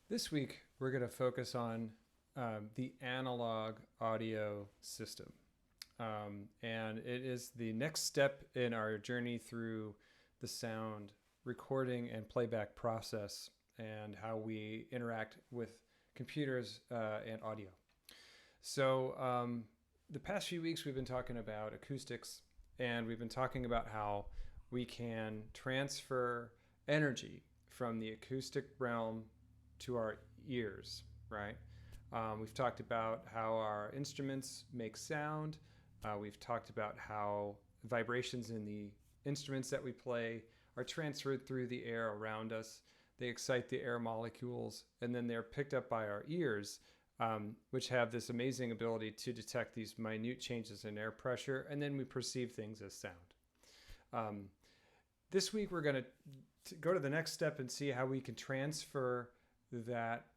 This week, we're going to focus on the analog audio system. And it is the next step in our journey through the sound recording and playback process and how we interact with computers and audio. So, the past few weeks, we've been talking about acoustics, and we've been talking about how we can transfer energy from the acoustic realm to our ears, right? We've talked about how our instruments make sound. We've talked about how vibrations in the instruments that we play are transferred through the air around us. They excite the air molecules, and then they're picked up by our ears, which have this amazing ability to detect these minute changes in air pressure, and then we perceive things as sound. This week, we're going to go to the next step and see how we can transfer that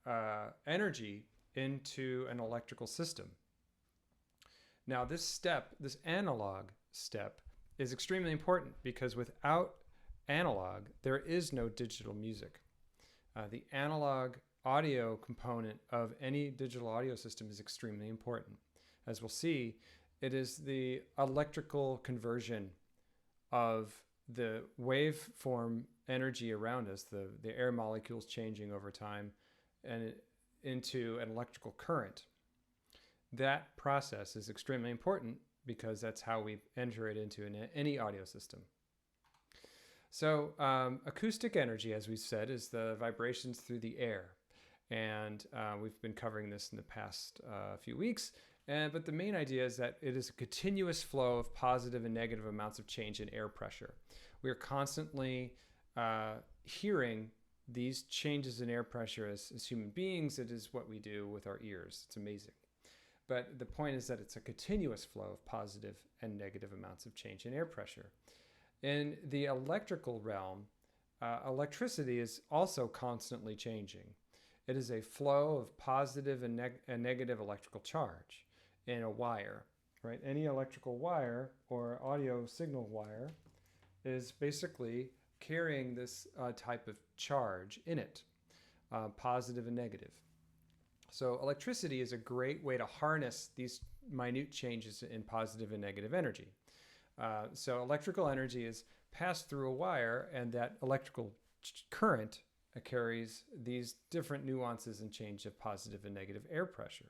energy into an electrical system. Now, this step, this analog step, is extremely important because without analog, there is no digital music. The analog audio component of any digital audio system is extremely important. As we'll see, it is the electrical conversion of the waveform energy around us, the air molecules changing over time, and into an electrical current. That process is extremely important because that's how we enter it into any audio system. So acoustic energy, as we said, is the vibrations through the air. And we've been covering this in the past few weeks. But the main idea is that it is a continuous flow of positive and negative amounts of change in air pressure. We are constantly hearing these changes in air pressure as human beings. It is what we do with our ears. It's amazing. But the point is that it's a continuous flow of positive and negative amounts of change in air pressure. In the electrical realm, electricity is also constantly changing. It is a flow of positive and negative electrical charge in a wire, right? Any electrical wire or audio signal wire is basically carrying this type of charge in it, positive and negative. So electricity is a great way to harness these minute changes in positive and negative energy. So electrical energy is passed through a wire, and that electrical current carries these different nuances and change of positive and negative air pressure.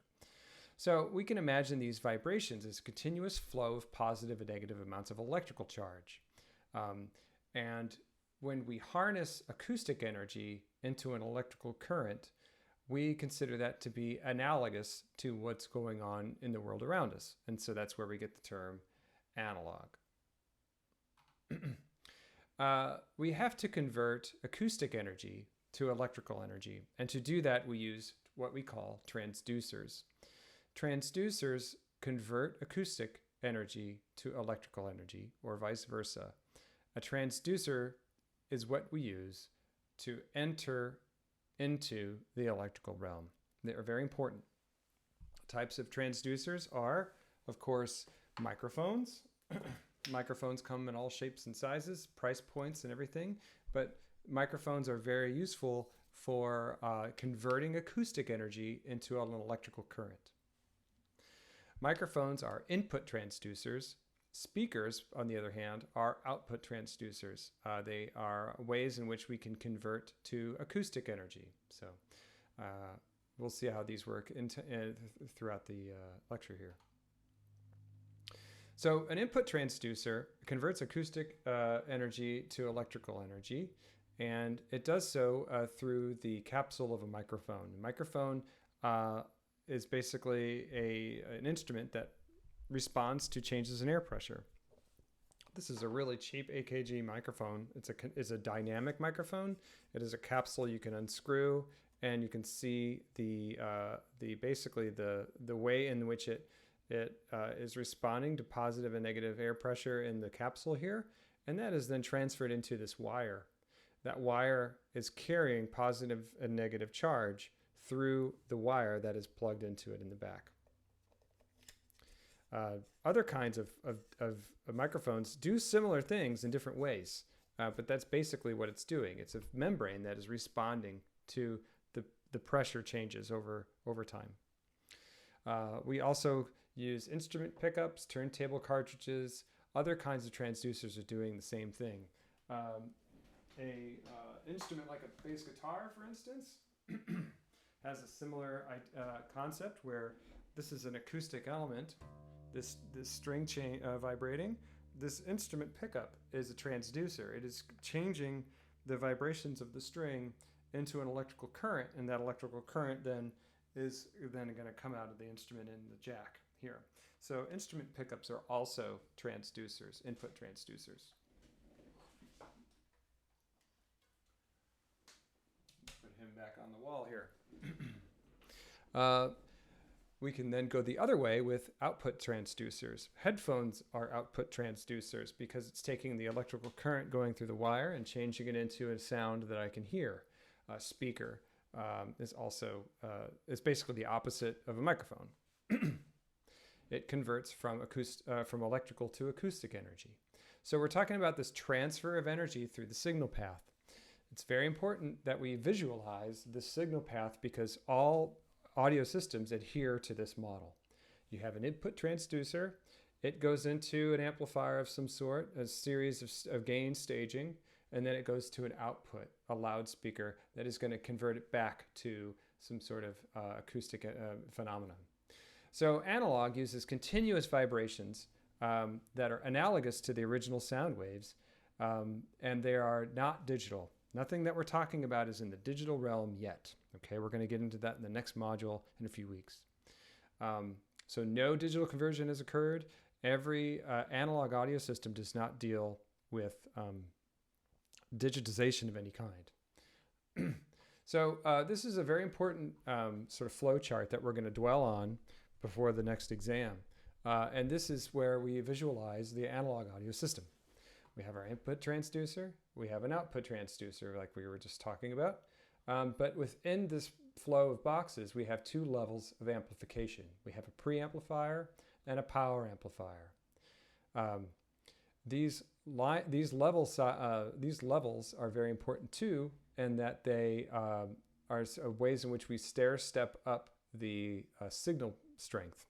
So we can imagine these vibrations as a continuous flow of positive and negative amounts of electrical charge. And when we harness acoustic energy into an electrical current, we consider that to be analogous to what's going on in the world around us. And so that's where we get the term analog. We have to convert acoustic energy to electrical energy. And to do that, we use what we call transducers. Transducers convert acoustic energy to electrical energy, or vice versa. A transducer is what we use to enter into the electrical realm. They are very important. Types of transducers are, of course, microphones. Microphones come in all shapes and sizes, price points and everything, but microphones are very useful for converting acoustic energy into an electrical current. Microphones are input transducers. Speakers, on the other hand, are output transducers. They are ways in which we can convert to acoustic energy. So we'll see how these work throughout the lecture here. So an input transducer converts acoustic energy to electrical energy, and it does so through the capsule of a microphone. A microphone is basically an instrument that responds to changes in air pressure. This is a really cheap AKG microphone. It's a dynamic microphone. It is a capsule you can unscrew, and you can see the way in which it is responding to positive and negative air pressure in the capsule here, and that is then transferred into this wire. That wire is carrying positive and negative charge through the wire that is plugged into it in the back. Other kinds of microphones do similar things in different ways, but that's basically what it's doing. It's a membrane that is responding to the pressure changes over time. We also use instrument pickups, turntable cartridges. Other kinds of transducers are doing the same thing. A instrument like a bass guitar, for instance, has a similar concept where this is an acoustic element, this string chain vibrating. This instrument pickup is a transducer. It is changing the vibrations of the string into an electrical current, and that electrical current then is then going to come out of the instrument in the jack here. So instrument pickups are also transducers, input transducers. Put him back on the wall here. We can then go the other way with output transducers. Headphones are output transducers because it's taking the electrical current going through the wire and changing it into a sound that I can hear. A speaker is also, is basically the opposite of a microphone. It converts from electrical to acoustic energy. So we're talking about this transfer of energy through the signal path. It's very important that we visualize the signal path because all audio systems adhere to this model. You have an input transducer. It goes into an amplifier of some sort, a series of gain staging, and then it goes to an output, a loudspeaker that is going to convert it back to some sort of acoustic phenomenon. So analog uses continuous vibrations that are analogous to the original sound waves, and they are not digital. Nothing that we're talking about is in the digital realm yet. Okay, we're going to get into that in the next module in a few weeks. So no digital conversion has occurred. Every analog audio system does not deal with digitization of any kind. So this is a very important sort of flow chart that we're going to dwell on before the next exam. And this is where we visualize the analog audio system. We have our input transducer. We have an output transducer like we were just talking about. But within this flow of boxes, we have two levels of amplification. We have a preamplifier and a power amplifier. These levels are very important too, in that they are ways in which we stair-step up the signal strength.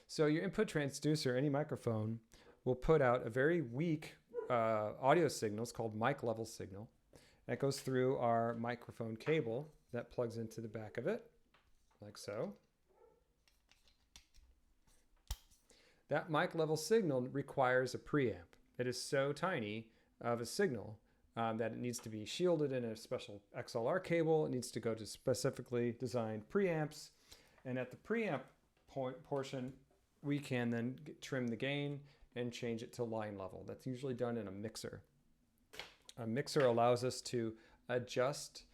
So your input transducer, any microphone, will put out a very weak audio signal. It's called mic level signal. That goes through our microphone cable that plugs into the back of it, like so. That mic level signal requires a preamp. It is so tiny of a signal that it needs to be shielded in a special XLR cable. It needs to go to specifically designed preamps. And at the preamp portion, we can then trim the gain and change it to line level. That's usually done in a mixer. A mixer allows us to adjust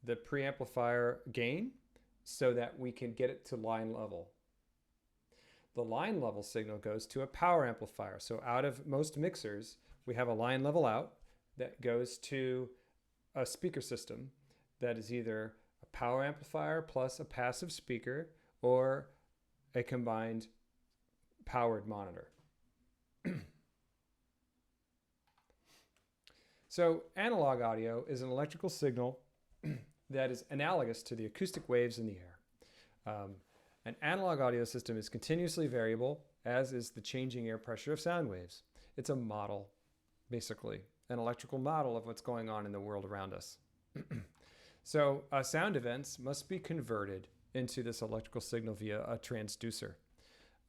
the preamplifier gain so that we can get it to line level. The line level signal goes to a power amplifier. So out of most mixers, we have a line level out that goes to a speaker system that is either a power amplifier plus a passive speaker or a combined powered monitor. So analog audio is an electrical signal that is analogous to the acoustic waves in the air. An analog audio system is continuously variable, as is the changing air pressure of sound waves. It's a model, basically, an electrical model of what's going on in the world around us. So sound events must be converted into this electrical signal via a transducer.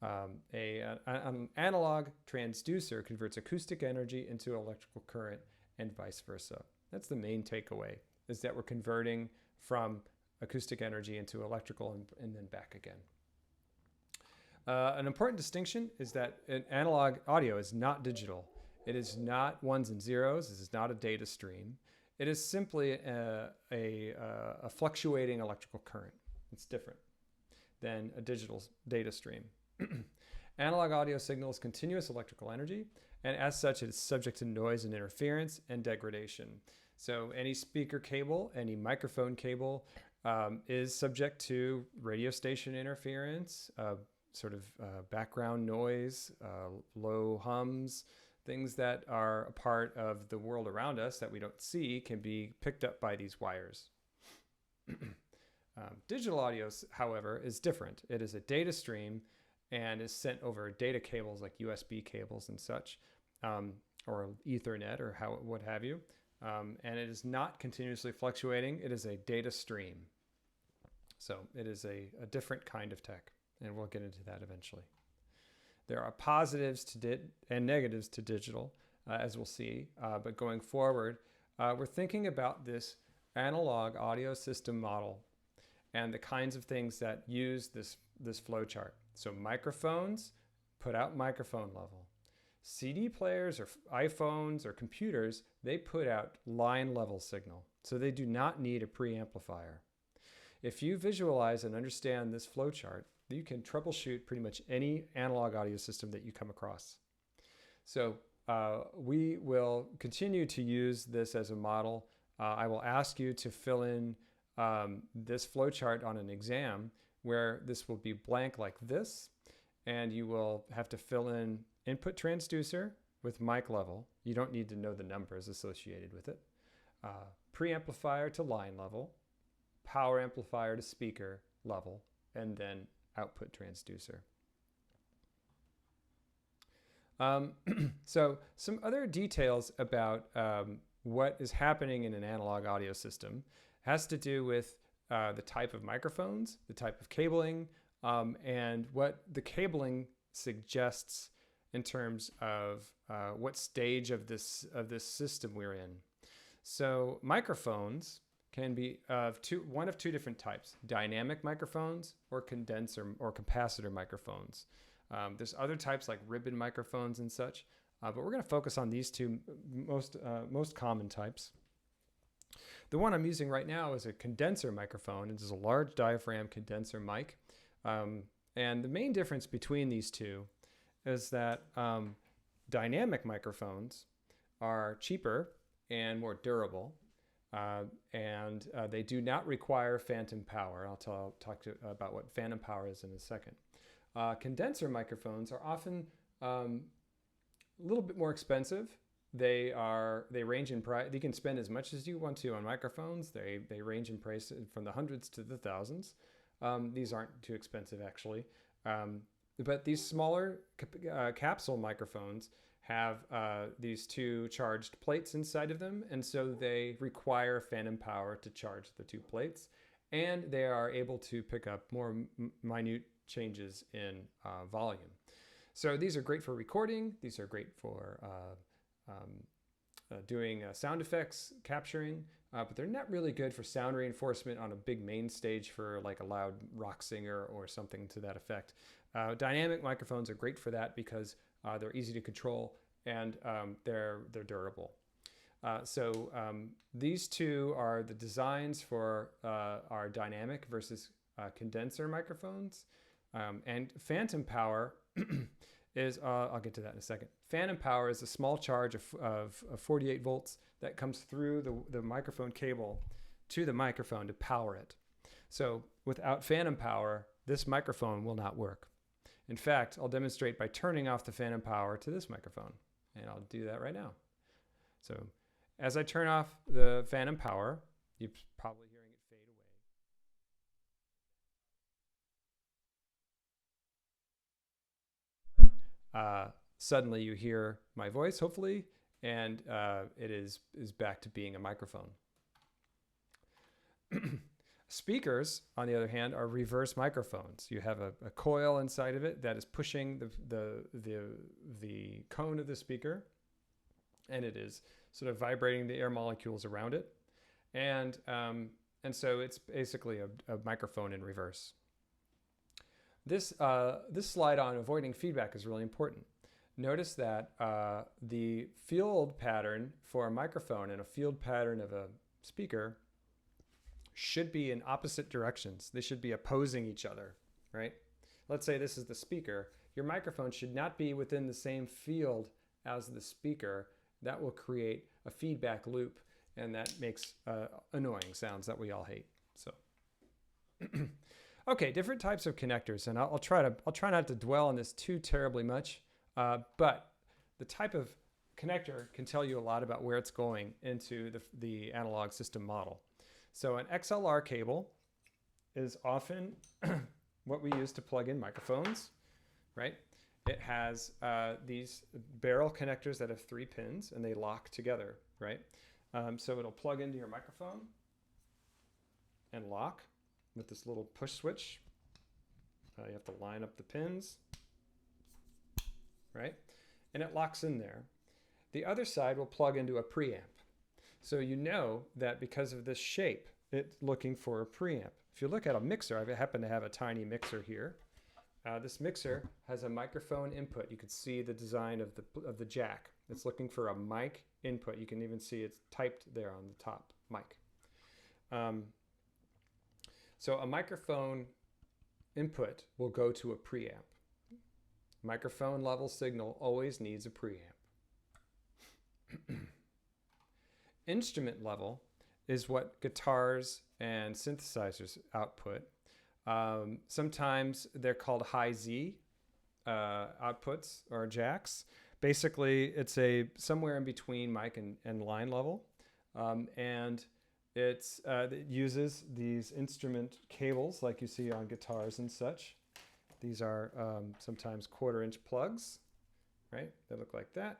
An analog transducer converts acoustic energy into electrical current and vice versa. That's the main takeaway, is that we're converting from acoustic energy into electrical and then back again. An important distinction is that an analog audio is not digital. It is not ones and zeros. This is not a data stream. It is simply a fluctuating electrical current. It's different than a digital data stream. Analog audio signals continuous electrical energy, and as such, it is subject to noise and interference and degradation. So any speaker cable, any microphone cable is subject to radio station interference, background noise, low hums, things that are a part of the world around us that we don't see can be picked up by these wires. Digital audio, however, is different. It is a data stream and is sent over data cables like USB cables and such, or Ethernet or what have you. And it is not continuously fluctuating. It is a data stream. So it is a different kind of tech, and we'll get into that eventually. There are positives to and negatives to digital, as we'll see. But going forward, we're thinking about this analog audio system model and the kinds of things that use this flow chart. So microphones put out microphone level. CD players or iPhones or computers, they put out line level signal. So they do not need a preamplifier. If you visualize and understand this flow chart, you can troubleshoot pretty much any analog audio system that you come across. So we will continue to use this as a model. I will ask you to fill in this flow chart on an exam where this will be blank like this, and you will have to fill in input transducer with mic level. You don't need to know the numbers associated with it. Preamplifier to line level, power amplifier to speaker level, and then output transducer. So some other details about what is happening in an analog audio system has to do with the type of microphones, the type of cabling, and what the cabling suggests in terms of what stage of this system we're in. So microphones can be one of two different types: dynamic microphones or condenser or capacitor microphones. There's other types like ribbon microphones and such, but we're going to focus on these two most common types. The one I'm using right now is a condenser microphone. It is a large diaphragm condenser mic. And the main difference between these two is that dynamic microphones are cheaper and more durable, and they do not require phantom power. I'll talk about what phantom power is in a second. Condenser microphones are often a little bit more expensive. They range in price. You can spend as much as you want to on microphones. They range in price from the hundreds to the thousands. These aren't too expensive, actually. But these smaller capsule microphones have these two charged plates inside of them, and so they require phantom power to charge the two plates, and they are able to pick up more minute changes in volume. So these are great for recording. These are great for doing sound effects capturing, but they're not really good for sound reinforcement on a big main stage for like a loud rock singer or something to that effect. Dynamic microphones are great for that because they're easy to control and they're durable. So these two are the designs for our dynamic versus condenser microphones. And phantom power is, I'll get to that in a second. Phantom power is a small charge of 48 volts that comes through the microphone cable to the microphone to power it. So without phantom power, this microphone will not work. In fact, I'll demonstrate by turning off the phantom power to this microphone, and I'll do that right now. So as I turn off the phantom power, you're probably hearing it fade away. Suddenly you hear my voice, hopefully, and it is back to being a microphone. Speakers, on the other hand, are reverse microphones. You have a coil inside of it that is pushing the cone of the speaker, and it is sort of vibrating the air molecules around it, and so it's basically a microphone in reverse. This slide on avoiding feedback is really important. Notice that the field pattern for a microphone and a field pattern of a speaker should be in opposite directions. They should be opposing each other, right? Let's say this is the speaker. Your microphone should not be within the same field as the speaker. That will create a feedback loop, and that makes annoying sounds that we all hate. So, okay, different types of connectors, and I'll try not to dwell on this too terribly much, but the type of connector can tell you a lot about where it's going into the analog system model. So an XLR cable is often what we use to plug in microphones, right? It has these barrel connectors that have 3 pins and they lock together, right? So it'll plug into your microphone and lock with this little push switch. You have to line up the pins, right? And it locks in there. The other side will plug into a preamp. So you know that because of this shape, it's looking for a preamp. If you look at a mixer, I happen to have a tiny mixer here. This mixer has a microphone input. You can see the design of the jack. It's looking for a mic input. You can even see it's typed there on the top, mic. So a microphone input will go to a preamp. Microphone level signal always needs a preamp. Instrument level is what guitars and synthesizers output. Sometimes they're called high Z outputs or jacks. Basically, it's somewhere in between mic and line level. And it uses these instrument cables like you see on guitars and such. These are sometimes 1/4-inch plugs, right? They look like that.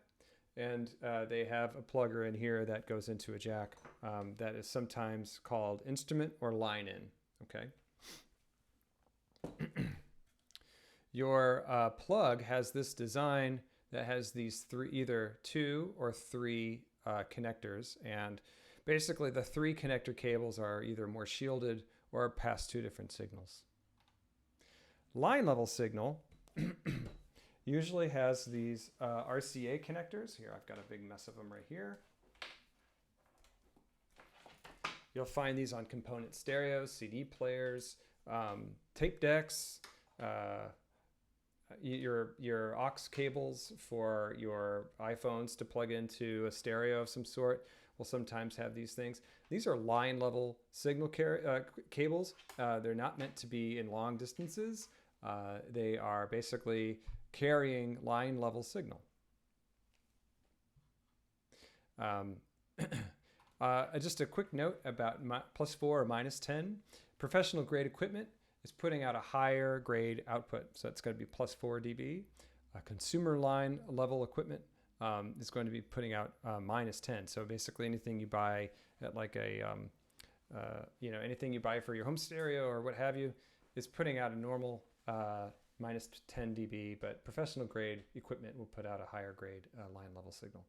And they have a plugger in here that goes into a jack that is sometimes called instrument or line in, okay? Your plug has this design that has these either 2 or 3 connectors, and basically the 3 connector cables are either more shielded or pass 2 different signals. Line level signal usually has these RCA connectors. Here, I've got a big mess of them right here. You'll find these on component stereos, CD players, tape decks, your aux cables for your iPhones to plug into a stereo of some sort will sometimes have these things. These are line level signal cables. They're not meant to be in long distances. They are basically carrying line level signal. Just a quick note about +4 or -10. Professional grade equipment is putting out a higher grade output, so it's going to be +4 dB. Consumer line level equipment is going to be putting out -10. So basically anything you buy at like anything you buy for your home stereo or what have you is putting out a normal -10 dB, but professional grade equipment will put out a higher grade line level signal.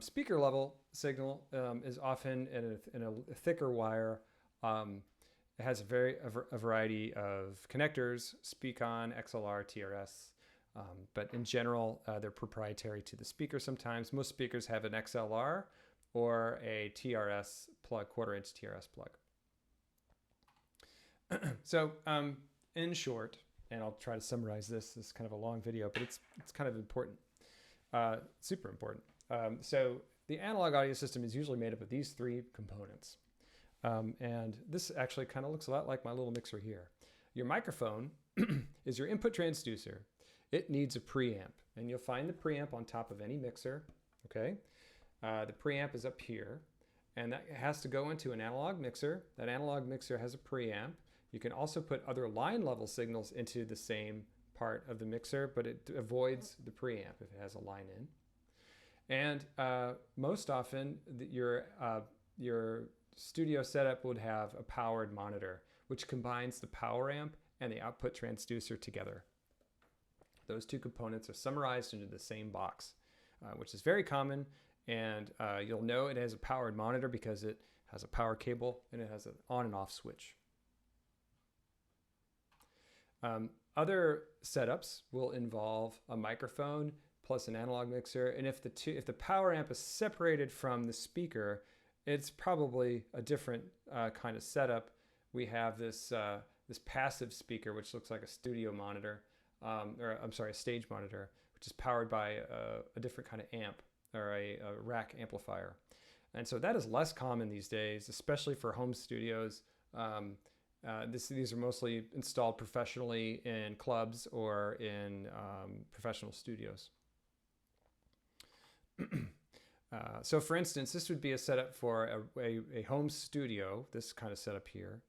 Speaker level signal is often in a thicker wire. It has a variety of connectors, Speak-On, XLR, TRS, but in general, they're proprietary to the speaker sometimes. Most speakers have an XLR or a TRS plug, 1/4-inch TRS plug. So in short, and I'll try to summarize this is kind of a long video, but it's kind of important, super important. So the analog audio system is usually made up of these 3 components. And this actually kind of looks a lot like my little mixer here. Your microphone is your input transducer. It needs a preamp, and you'll find the preamp on top of any mixer, okay? The preamp is up here, and that has to go into an analog mixer. That analog mixer has a preamp. You can also put other line level signals into the same part of the mixer, but it avoids the preamp if it has a line in. And most often, your studio setup would have a powered monitor, which combines the power amp and the output transducer together. Those 2 components are summarized into the same box, which is very common. And you'll know it has a powered monitor because it has a power cable and it has an on and off switch. Other setups will involve a microphone plus an analog mixer, and if the power amp is separated from the speaker, it's probably a different kind of setup. We have this passive speaker, which looks like a studio monitor, a stage monitor, which is powered by a different kind of amp or a rack amplifier, and so that is less common these days, especially for home studios. These are mostly installed professionally in clubs or in professional studios. So for instance, this would be a setup for a home studio, this kind of setup here.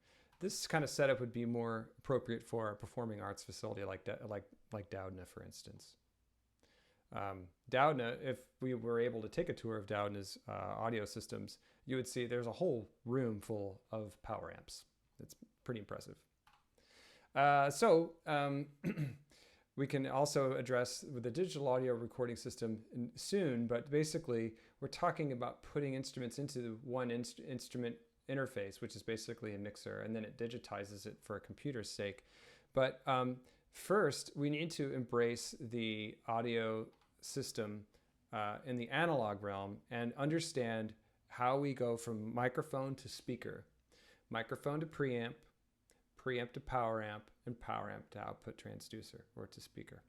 This kind of setup would be more appropriate for a performing arts facility like Doudna, for instance. Doudna, if we were able to take a tour of Doudna's audio systems, you would see there's a whole room full of power amps. It's pretty impressive. We can also address with the digital audio recording system soon, but basically we're talking about putting instruments into one instrument interface, which is basically a mixer, and then it digitizes it for a computer's sake. But first, we need to embrace the audio system in the analog realm and understand how we go from microphone to speaker, microphone to preamp, preamp to power amp, and power amp to output transducer or to speaker.